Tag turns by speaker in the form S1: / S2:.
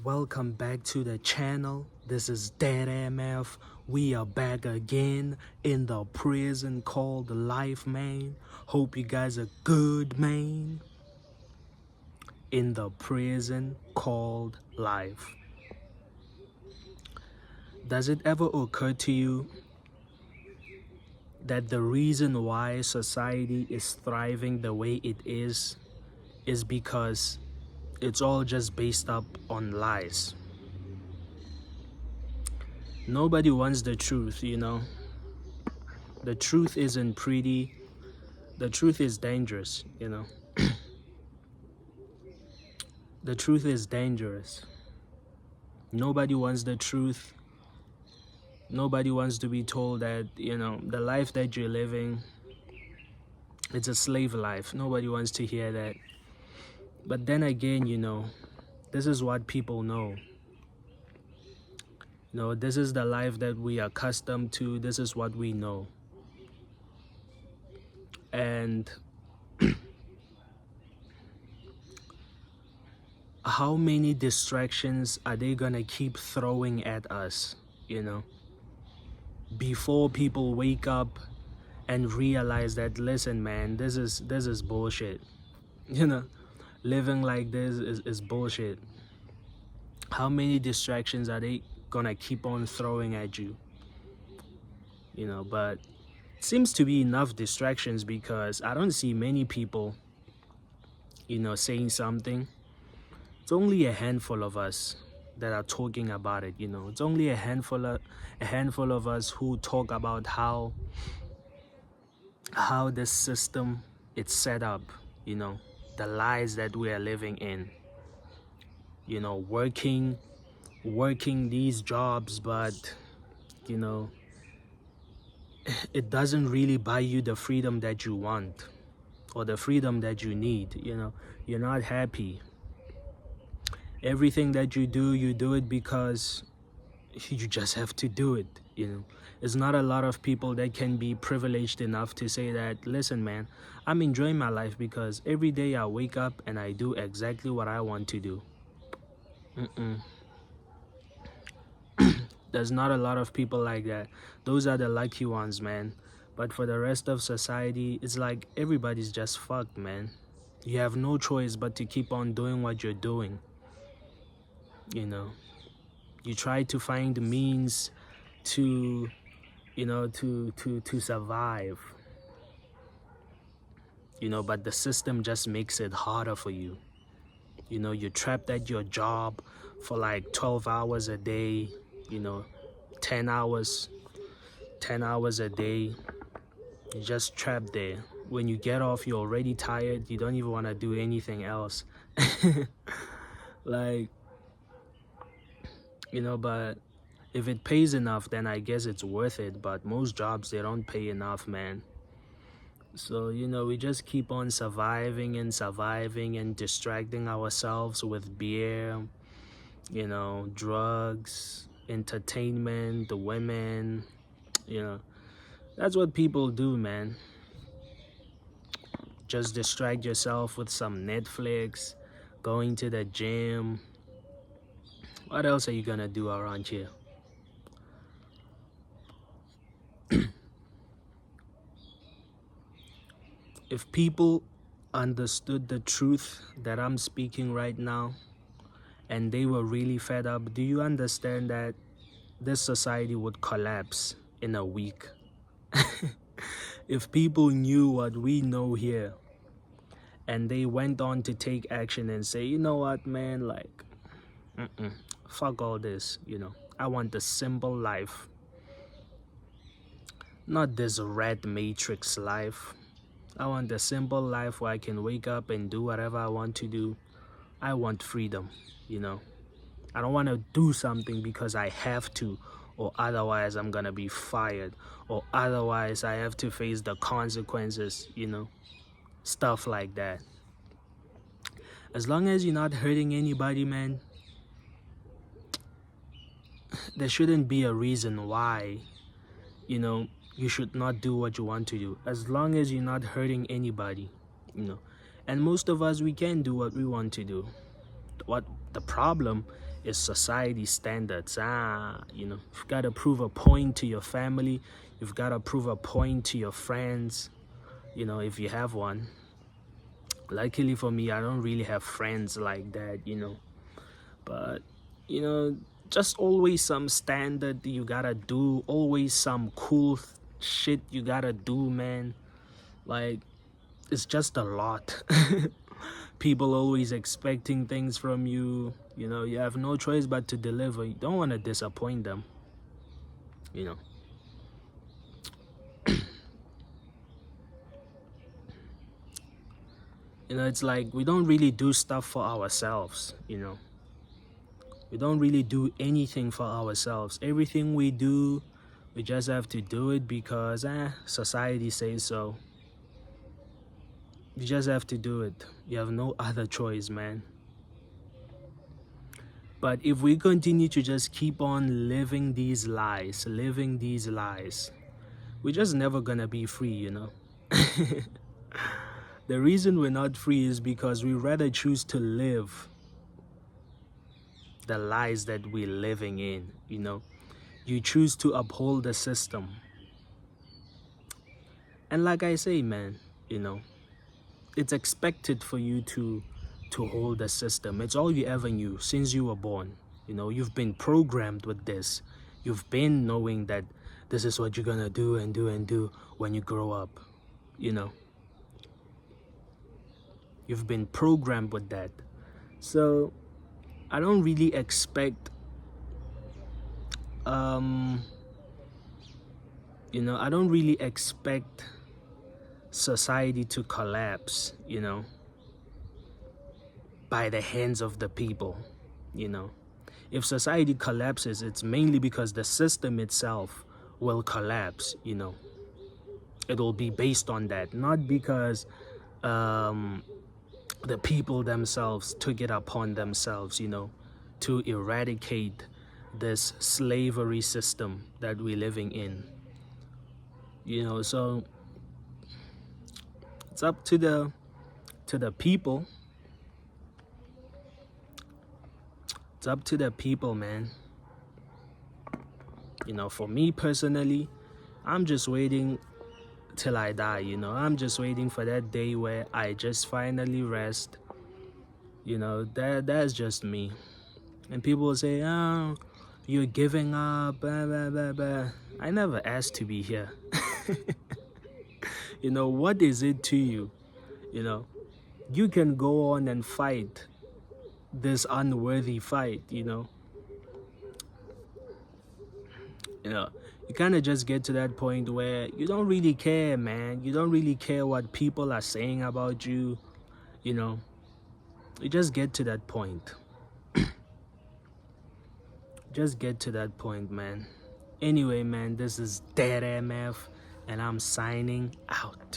S1: Welcome back to the channel. This is DeadMf. We are back again in the prison called life, man. Hope you guys are good, man. In the prison called life. Does it ever occur to you that the reason why society is thriving the way it is because it's all just based up on lies? Nobody wants the truth, you know. The truth isn't pretty. The truth is dangerous, you know. The truth is dangerous. Nobody wants the truth. Nobody wants to be told that, you know, the life that you're living, it's a slave life. Nobody wants to hear that. But then again, you know, this is what people know. You know, this is the life that we are accustomed to. This is what we know. And how many distractions are they gonna keep throwing at us, you know, before people wake up and realize that, listen, man, this is bullshit. You know, living like this is bullshit. How many distractions are they gonna keep on throwing at you? You know, but it seems to be enough distractions because I don't see many people, you know, saying something. It's only a handful of us that are talking about it, you know. It's only a handful of us who talk about how this system it's set up, you know, the lies that we are living in. You know, working these jobs, but you know, it doesn't really buy you the freedom that you want or the freedom that you need, you know. You're not happy. Everything that you do it because you just have to do it, you know. There's not a lot of people that can be privileged enough to say that, listen, man, I'm enjoying my life because every day I wake up and I do exactly what I want to do. There's not a lot of people like that. Those are the lucky ones, man. But for the rest of society, it's like everybody's just fucked, man. You have no choice but to keep on doing what you're doing. You know, you try to find means to, you know, to survive, you know, but the system just makes it harder for you. You know, you're trapped at your job for like 12 hours a day, you know, 10 hours a day. You're just trapped there. When you get off, you're already tired. You don't even want to do anything else. Like, you know, but if it pays enough, then I guess it's worth it. But most jobs, they don't pay enough, man. So, you know, we just keep on surviving and distracting ourselves with beer, you know, drugs, entertainment, the women, you know. That's what people do, man. Just distract yourself with some Netflix, going to the gym. What else are you gonna do around here? If people understood the truth that I'm speaking right now and they were really fed up, do you understand that this society would collapse in a week? If people knew what we know here and they went on to take action and say, you know what, man, like, fuck all this, you know, I want a simple life, not this rat matrix life. I want a simple life where I can wake up and do whatever I want to do. I want freedom, you know. I don't want to do something because I have to, or otherwise I'm gonna be fired, or otherwise I have to face the consequences, you know, stuff like that. As long as you're not hurting anybody, man, there shouldn't be a reason why, you know, you should not do what you want to do. As long as you're not hurting anybody, you know. And most of us, we can do what we want to do. What the problem It's society standards. You've got to prove a point to your family. You've got to prove a point to your friends, if you have one. Luckily for me, I don't really have friends like that, but just always some standard you gotta do, always some cool shit you gotta do, man. Like, it's just a lot. People always expecting things from you. You have no choice but to deliver. You don't want to disappoint them. It's like we don't really do stuff for ourselves. We don't really do anything for ourselves. Everything we do, we just have to do it because society says so. You just have to do it. You have no other choice, man. But if we continue to just keep on living these lies, we're just never gonna be free, The reason we're not free is because we rather choose to live the lies that we're living in, You choose to uphold the system. And like I say, man, it's expected for you to hold the system. It's all you ever knew since you were born. You've been programmed with this. You've been knowing that this is what you're gonna do and do and do when you grow up. You've been programmed with that. So I don't really expect I don't really expect society to collapse, by the hands of the people. If society collapses, it's mainly because the system itself will collapse. It will be based on that, not because the people themselves took it upon themselves, to eradicate this slavery system that we're living in. So it's up to the people. It's up to the people, man. For me personally, I'm just waiting till I die. I'm just waiting for that day where I just finally rest. That's just me. And people will say, oh, you're giving up, blah, blah, blah, blah. I never asked to be here. What is it to you? You can go on and fight this unworthy fight, you kind of just get to that point where you don't really care, man. You don't really care what people are saying about you. You just get to that point. Just get to that point, man. Anyway, man, this is DeadMf and I'm signing out.